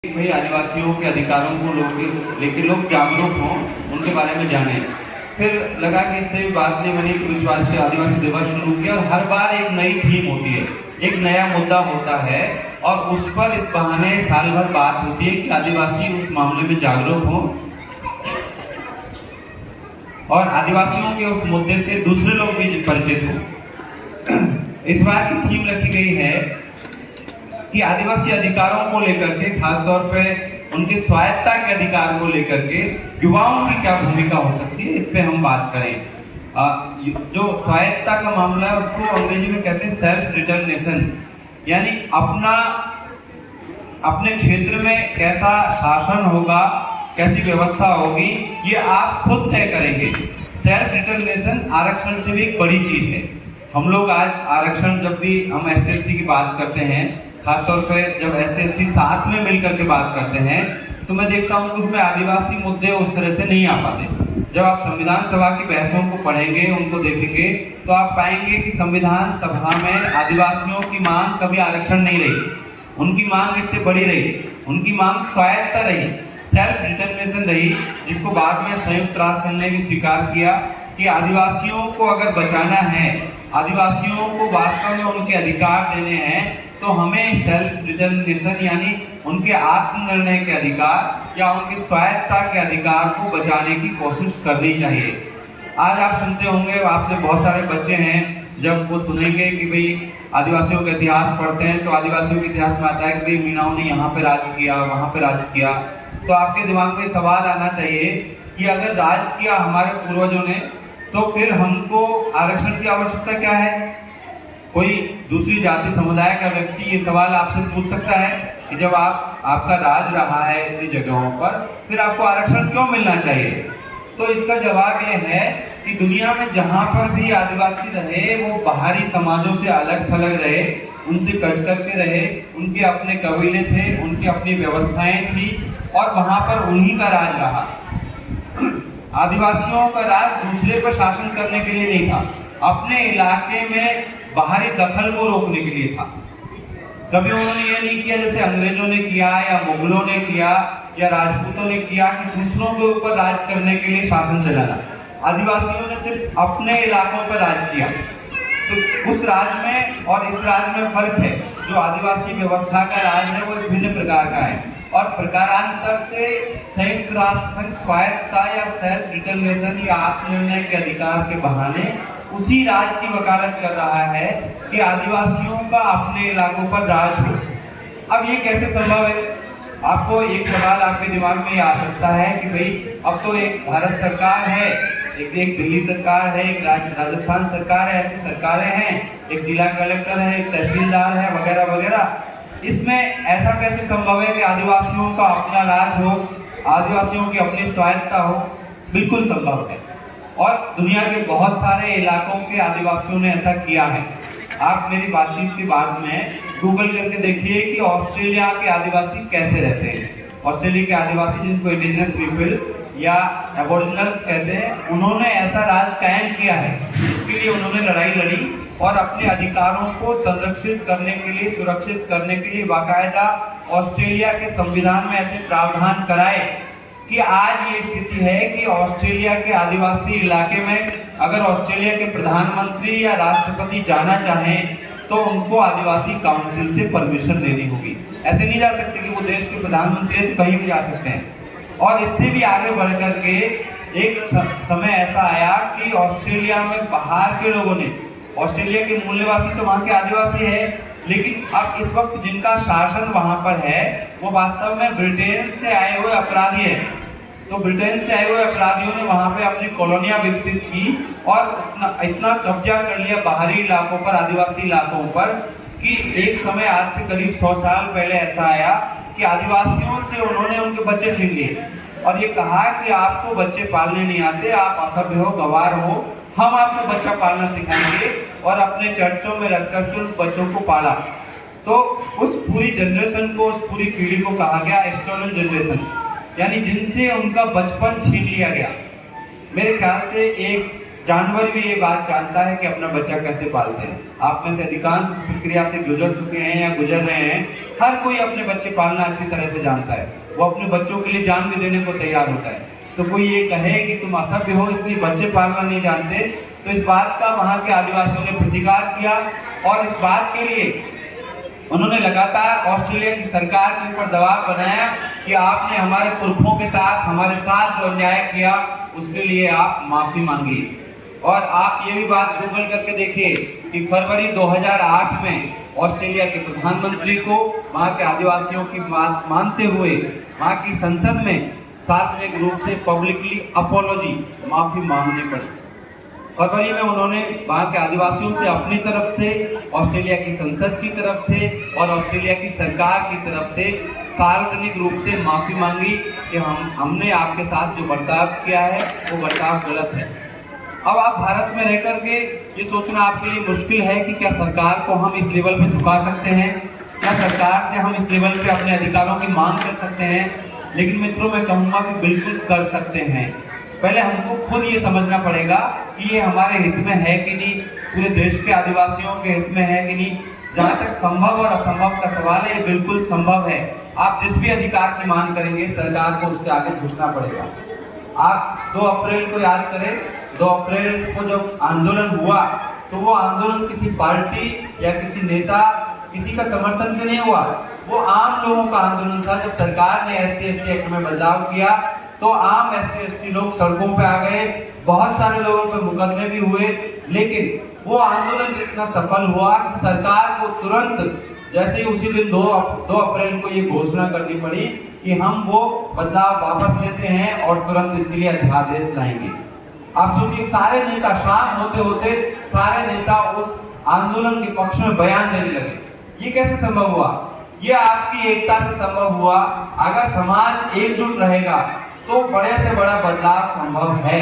भाई आदिवासियों के अधिकारों को लेके लोग जागरूक हों, उनके बारे में जाने। फिर लगा कि इससे भी बात नहीं बनी तो इस बात से आदिवासी दिवस शुरू किया और हर बार एक नई थीम होती है, एक नया मुद्दा होता है और उस पर इस बहाने साल भर बात होती है कि आदिवासी उस मामले में जागरूक हों और आदिवासियों के उस मुद्दे से दूसरे लोग भी परिचित हों। इस बार की थीम रखी गई है कि आदिवासी अधिकारों को लेकर के, खासतौर पे उनके स्वायत्ता के अधिकार को लेकर के युवाओं की क्या भूमिका हो सकती है, इस पे हम बात करें। जो स्वायत्ता का मामला है उसको अंग्रेजी में कहते हैं सेल्फ डिटरमिनेशन, यानी अपने क्षेत्र में कैसा शासन होगा, कैसी व्यवस्था होगी, ये आप खुद तय करेंगे। सेल्फ डिटरमिनेशन आरक्षण से भी एक बड़ी चीज है। हम लोग आज आरक्षण, जब भी हम SC/ST की बात करते हैं, खासतौर पे जब SC/ST साथ में मिलकर के बात करते हैं, तो मैं देखता हूँ कि उसमें आदिवासी मुद्दे उस तरह से नहीं आ पाते। जब आप संविधान सभा की बहसों को पढ़ेंगे, उनको देखेंगे, तो आप पाएंगे कि संविधान सभा में आदिवासियों की मांग कभी आरक्षण नहीं रही, उनकी मांग इससे बड़ी रही, उनकी मांग स्वायत्ता रही, सेल्फ डिटरमिनेशन रही, जिसको बाद में संयुक्त राष्ट्र संघ ने भी स्वीकार किया कि आदिवासियों को अगर बचाना है, आदिवासियों को वास्तव में उनके अधिकार देने हैं, तो हमें सेल्फ डिटरमिनेशन यानी उनके आत्मनिर्णय के अधिकार या उनके स्वायत्ता के अधिकार को बचाने की कोशिश करनी चाहिए। आज आप सुनते होंगे, आपके बहुत सारे बच्चे हैं, जब वो सुनेंगे कि भाई आदिवासियों का इतिहास पढ़ते हैं तो आदिवासियों के इतिहास में आता है कि भाई मीणाओं ने यहाँ पे राज किया, वहाँ पे राज किया, तो आपके दिमाग में सवाल आना चाहिए कि अगर राज किया हमारे पूर्वजों ने, तो फिर हमको आरक्षण की आवश्यकता क्या है? कोई दूसरी जाति समुदाय का व्यक्ति ये सवाल आपसे पूछ सकता है कि जब आपका राज रहा है इतनी जगहों पर, फिर आपको आरक्षण क्यों मिलना चाहिए? तो इसका जवाब ये है कि दुनिया में जहाँ पर भी आदिवासी रहे, वो बाहरी समाजों से अलग थलग रहे, उनसे कट करके रहे, उनके अपने कबीले थे, उनकी अपनी व्यवस्थाएं थी और वहाँ पर उन्हीं का राज रहा। आदिवासियों का राज दूसरे पर शासन करने के लिए नहीं था, अपने इलाके में बाहरी दखल को रोकने के लिए था। कभी उन्होंने ये नहीं किया जैसे अंग्रेजों ने किया या मुगलों ने किया या राजपूतों ने किया कि दूसरों के ऊपर राज करने के लिए शासन चलाना। आदिवासियों ने सिर्फ अपने इलाकों पर राज किया। तो उस राज में और इस राज में फर्क है। जो आदिवासी व्यवस्था का राज है वो भिन्न प्रकार का है और प्रकारांतर से संयुक्त राष्ट्र संघ स्वायत्ता या सेल्फ डिटरमिनेशन या आत्मनिर्णय के अधिकार के बहाने उसी राज की वकालत कर रहा है कि आदिवासियों का अपने इलाकों पर राज हो। अब ये कैसे संभव है? आपको एक सवाल आपके दिमाग में आ सकता है कि भाई अब तो एक भारत सरकार है, एक दिल्ली सरकार है, एक राजस्थान सरकार है, ऐसी सरकारें हैं, एक जिला कलेक्टर है, एक तहसीलदार है, वगैरह वगैरह। इसमें ऐसा कैसे संभव है कि आदिवासियों का अपना राज हो, आदिवासियों की अपनी स्वायत्ता हो? बिल्कुल संभव है और दुनिया के बहुत सारे इलाकों के आदिवासियों ने ऐसा किया है। आप मेरी बातचीत के बाद में गूगल करके देखिए कि ऑस्ट्रेलिया के आदिवासी कैसे रहते हैं। ऑस्ट्रेलिया के आदिवासी, जिनको इंडिजिनस पीपल या एबोरिजिनल्स कहते हैं, उन्होंने ऐसा राज कायम किया है। इसके लिए उन्होंने लड़ाई लड़ी और अपने अधिकारों को संरक्षित करने के लिए, सुरक्षित करने के लिए बाकायदा ऑस्ट्रेलिया के संविधान में ऐसे प्रावधान कराए कि आज ये स्थिति है कि ऑस्ट्रेलिया के आदिवासी इलाके में अगर ऑस्ट्रेलिया के प्रधानमंत्री या राष्ट्रपति जाना चाहें तो उनको आदिवासी काउंसिल से परमिशन लेनी होगी। ऐसे नहीं जा सकते कि वो देश के प्रधानमंत्री है तो कहीं भी जा सकते हैं। और इससे भी आगे बढ़ करके एक समय ऐसा आया कि ऑस्ट्रेलिया में बाहर के लोगों ने, ऑस्ट्रेलिया के मूल निवासी तो वहाँ के आदिवासी है, लेकिन अब इस वक्त जिनका शासन वहाँ पर है वो वास्तव में ब्रिटेन से आए हुए अपराधी हैं। तो ब्रिटेन से आए हुए अपराधियों ने वहाँ पे अपनी कॉलोनियां विकसित की और इतना कब्जा कर लिया बाहरी इलाकों पर, आदिवासी इलाकों पर, कि एक समय आज से करीब 100 साल पहले ऐसा आया कि आदिवासियों से उन्होंने उनके बच्चे छीन लिए और ये कहा कि आपको बच्चे पालने नहीं आते, आप असभ्य हो, गंवार हो, हम आपको बच्चा पालना सिखाएंगे और अपने चर्चों में रखकर के उन बच्चों को पाला। तो उस पूरी जनरेशन को, उस पूरी पीढ़ी को कहा गया स्टोलन जनरेशन, यानी जिनसे उनका बचपन छीन लिया गया। मेरे ख्याल से एक जानवर भी ये बात जानता है कि अपना बच्चा कैसे पालते हैं। आप में से अधिकांश इस प्रक्रिया से गुजर चुके हैं या गुजर रहे हैं। हर कोई अपने बच्चे पालना अच्छी तरह से जानता है, वो अपने बच्चों के लिए जान भी देने को तैयार होता है। तो कोई ये कहे कि तुम असभ्य हो इसलिए बच्चे पालना नहीं जानते, तो इस बात का वहाँ के आदिवासियों ने प्रतिकार किया और इस बात के लिए उन्होंने लगातार ऑस्ट्रेलिया की सरकार के ऊपर दबाव बनाया कि आपने हमारे पुरखों के साथ हमारे साथ जो अन्याय किया उसके लिए आप माफी मांगिए। और आप ये भी बात गूगल करके देखिए कि फरवरी 2008 में ऑस्ट्रेलिया के प्रधानमंत्री को वहाँ के आदिवासियों की बात मानते हुए वहाँ की संसद में सार्वजनिक रूप से पब्लिकली अपोलॉजी माफी मांगनी पड़ी। फरवरी में उन्होंने वहाँ के आदिवासियों से अपनी तरफ से, ऑस्ट्रेलिया की संसद की तरफ से और ऑस्ट्रेलिया की सरकार की तरफ से सार्वजनिक रूप से माफी मांगी कि हमने आपके साथ जो बर्ताव किया है वो बर्ताव गलत है। अब आप भारत में रह करके ये सोचना आपके लिए मुश्किल है कि क्या सरकार को हम इस लेवल पे झुका सकते हैं, क्या सरकार से हम इस लेवल पे अपने अधिकारों की मांग कर सकते हैं। लेकिन मित्रों, मैं कहूँगा कि बिल्कुल कर सकते हैं। पहले हमको खुद ये समझना पड़ेगा कि ये हमारे हित में है कि नहीं, पूरे देश के आदिवासियों के हित में है कि नहीं। जहाँ तक संभव और असंभव का सवाल है, ये बिल्कुल संभव है। आप जिस भी अधिकार की मांग करेंगे सरकार को उसके आगे झुकना पड़ेगा। आप 2 अप्रैल को याद करें, 2 अप्रैल को जब आंदोलन हुआ तो वो आंदोलन किसी पार्टी या किसी नेता, किसी का समर्थन से नहीं हुआ, वो आम लोगों का आंदोलन था। जब सरकार ने SC/ST एक्ट में बदलाव किया तो आम SC/ST लोग सड़कों पे आ गए, बहुत सारे लोगों पे मुकदमे भी हुए। लेकिन वो आंदोलन इतना सफल हुआ कि सरकार को तुरंत, जैसे ही उसी दिन 2 अप्रैल को ये घोषणा करनी पड़ी कि हम वो बदलाव वापस लेते हैं और तुरंत इसके लिए अध्यादेश लाएंगे। आप सोचिए, सारे नेता शाम होते होते सारे नेता उस आंदोलन के पक्ष में बयान देने लगे। ये कैसे संभव हुआ? ये आपकी एकता से संभव हुआ। अगर समाज एकजुट रहेगा तो बड़े से बड़ा बदलाव संभव है।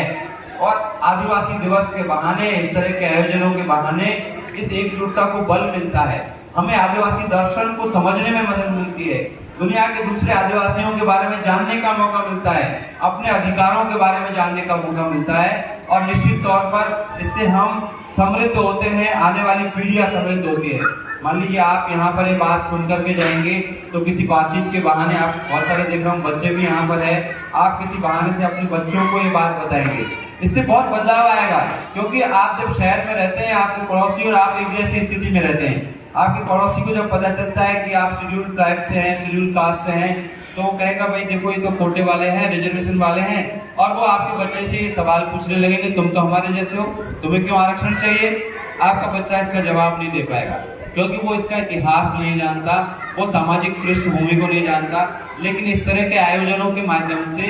और आदिवासी दिवस के बहाने, इस तरह के आयोजनों के बहाने इस एकजुटता को बल मिलता है। हमें आदिवासी दर्शन को समझने में मदद मिलती है, दुनिया के दूसरे आदिवासियों के बारे में जानने का मौका मिलता है, अपने अधिकारों के बारे में जानने का मौका मिलता है। और निश्चित तौर पर इससे हम समृद्ध होते हैं, आने वाली पीढ़ियां समृद्ध होती है। मान लीजिए आप यहाँ पर ये बात सुन करके जाएंगे तो किसी बातचीत के बहाने, आप बहुत सारे देख रहा हूँ बच्चे भी यहाँ पर है, आप किसी बहाने से अपने बच्चों को ये बात बताएंगे, इससे बहुत बदलाव आएगा। क्योंकि आप जब शहर में रहते हैं, आपके पड़ोसी और आप एक जैसी स्थिति में रहते हैं। आपके पड़ोसी को जब पता चलता है कि आप शेड्यूल ट्राइब से हैं, शेड्यूल कास्ट से हैं, तो वो कहेगा भाई देखो ये तो कोटे वाले हैं, रिजर्वेशन वाले हैं, और वो आपके बच्चे से ये सवाल पूछने लगेंगे तुम तो हमारे जैसे हो, तुम्हें क्यों आरक्षण चाहिए। आपका बच्चा इसका जवाब नहीं दे पाएगा क्योंकि वो इसका इतिहास नहीं जानता, वो सामाजिक पृष्ठभूमि को नहीं जानता। लेकिन इस तरह के आयोजनों के माध्यम से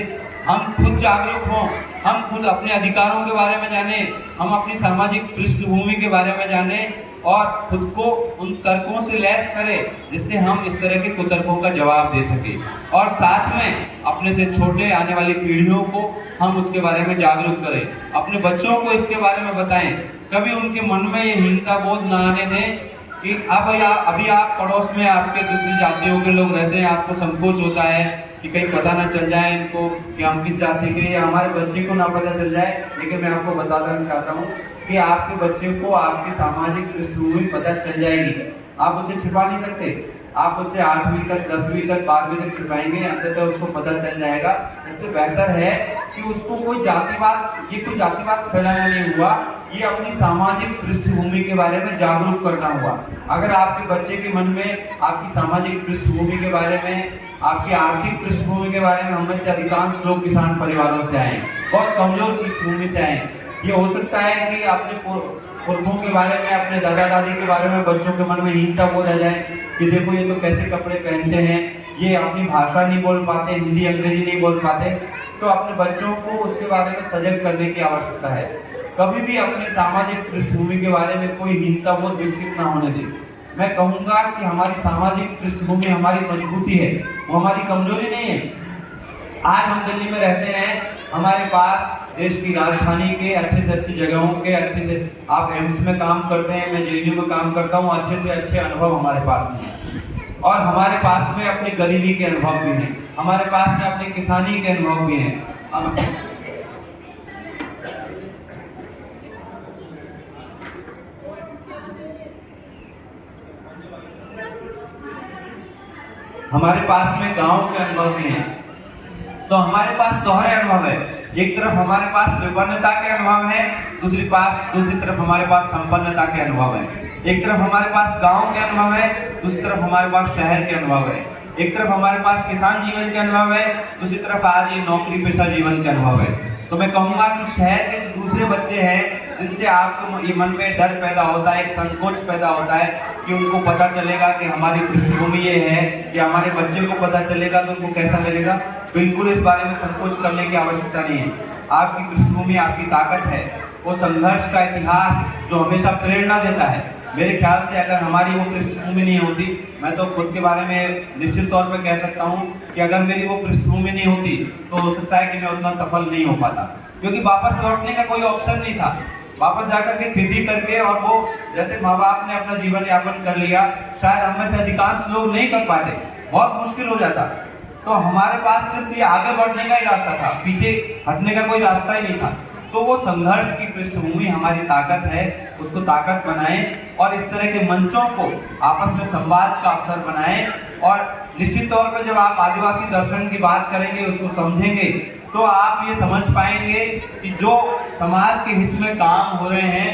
हम खुद जागरूक हों, हम खुद अपने अधिकारों के बारे में जाने, हम अपनी सामाजिक पृष्ठभूमि के बारे में जाने और खुद को उन तर्कों से लैस करें जिससे हम इस तरह के कुतर्कों का जवाब दे सकें। और साथ में अपने से छोटे आने वाली पीढ़ियों को हम उसके बारे में जागरूक करें, अपने बच्चों को इसके बारे में बताएं। कभी उनके मन में ये हीनता बोध न आने दें कि अभी आप पड़ोस में आपके दूसरी जातियों के लोग रहते हैं, आपको संकोच होता है कि कहीं पता ना चल जाए इनको कि हम किस जाति के, या हमारे बच्चे को ना पता चल जाए। लेकिन मैं आपको बताना चाहता हूँ कि आपके बच्चे को आपकी सामाजिक पृष्ठभूमि पता चल जाएगी, आप उसे छिपा नहीं सकते। आप उसे 8वीं तक, 10वीं तक, 12वीं तक छिपाएंगे, अंततः उसको पता चल जाएगा। इससे बेहतर है कि उसको कोई जातिवाद फैलाना नहीं हुआ, ये अपनी सामाजिक पृष्ठभूमि के बारे में जागरूक करना हुआ। अगर आपके बच्चे के मन में आपकी सामाजिक पृष्ठभूमि के बारे में, आपकी आर्थिक पृष्ठभूमि के बारे में, हम में से अधिकांश लोग किसान परिवारों से आए, बहुत कमजोर पृष्ठभूमि से आए, ये हो सकता है कि अपने पुरखों के बारे में, अपने दादा दादी के बारे में बच्चों के मन में हीनता बोध आ जाए कि देखो ये तो कैसे कपड़े पहनते हैं, ये अपनी भाषा नहीं बोल पाते, हिंदी अंग्रेजी नहीं बोल पाते। तो अपने बच्चों को उसके बारे में सजग करने की आवश्यकता है। कभी भी अपनी सामाजिक पृष्ठभूमि के बारे में कोई हीनता बोध विकसित ना होने दें। मैं कहूँगा कि हमारी सामाजिक पृष्ठभूमि हमारी मजबूती है, वो हमारी कमजोरी नहीं है। आज हम दिल्ली में रहते हैं, हमारे पास देश की राजधानी के अच्छे से अच्छी जगहों के, अच्छे से, आप एम्स में काम करते हैं, मैं JNU में काम करता हूँ, अच्छे से अच्छे अनुभव हमारे पास में हैं। और हमारे पास में अपनी गरीबी के अनुभव भी हैं, हमारे पास में अपनी किसानी के अनुभव भी हैं। हमारे पास में गांव के अनुभव भी हैं। तो हमारे पास दोहरे अनुभव है। एक तरफ हमारे पास विपन्नता के अनुभव है, दूसरी तरफ हमारे पास संपन्नता के अनुभव है। एक तरफ हमारे पास गांव के अनुभव है, दूसरी तरफ हमारे पास शहर के अनुभव है। एक तरफ हमारे पास किसान जीवन के अनुभव है, दूसरी तरफ आज ये नौकरी पेशा जीवन के अनुभव है। तो मैं कहूँगा कि शहर के जो दूसरे बच्चे हैं जिनसे आपको ये मन में डर पैदा होता है, एक संकोच पैदा होता है कि उनको पता चलेगा कि हमारी पृष्ठभूमि ये है, कि हमारे बच्चे को पता चलेगा तो उनको कैसा लगेगा, बिल्कुल इस बारे में संकोच करने की आवश्यकता नहीं है। आपकी पृष्ठभूमि आपकी ताकत है, वो संघर्ष का इतिहास जो हमेशा प्रेरणा देता है। मेरे ख्याल से अगर हमारी वो पृष्ठभूमि नहीं होती, मैं तो खुद के बारे में निश्चित तौर पर कह सकता हूँ कि अगर मेरी वो पृष्ठभूमि नहीं होती तो हो सकता है कि मैं उतना सफल नहीं हो पाता, क्योंकि वापस लौटने का कोई ऑप्शन नहीं था। वापस जाकर के खेती करके और वो जैसे माँ बाप ने अपना जीवन यापन कर लिया, शायद हम में से अधिकांश लोग नहीं कर पाते, बहुत मुश्किल हो जाता। तो हमारे पास सिर्फ ये आगे बढ़ने का ही रास्ता था, पीछे हटने का कोई रास्ता ही नहीं था। तो वो संघर्ष की पृष्ठभूमि हमारी ताकत है, उसको ताकत बनाएं और इस तरह के मंचों को आपस में संवाद का अवसर बनाएं। और निश्चित तौर पर जब आप आदिवासी दर्शन की बात करेंगे, उसको समझेंगे, तो आप ये समझ पाएंगे कि जो समाज के हित में काम हो रहे हैं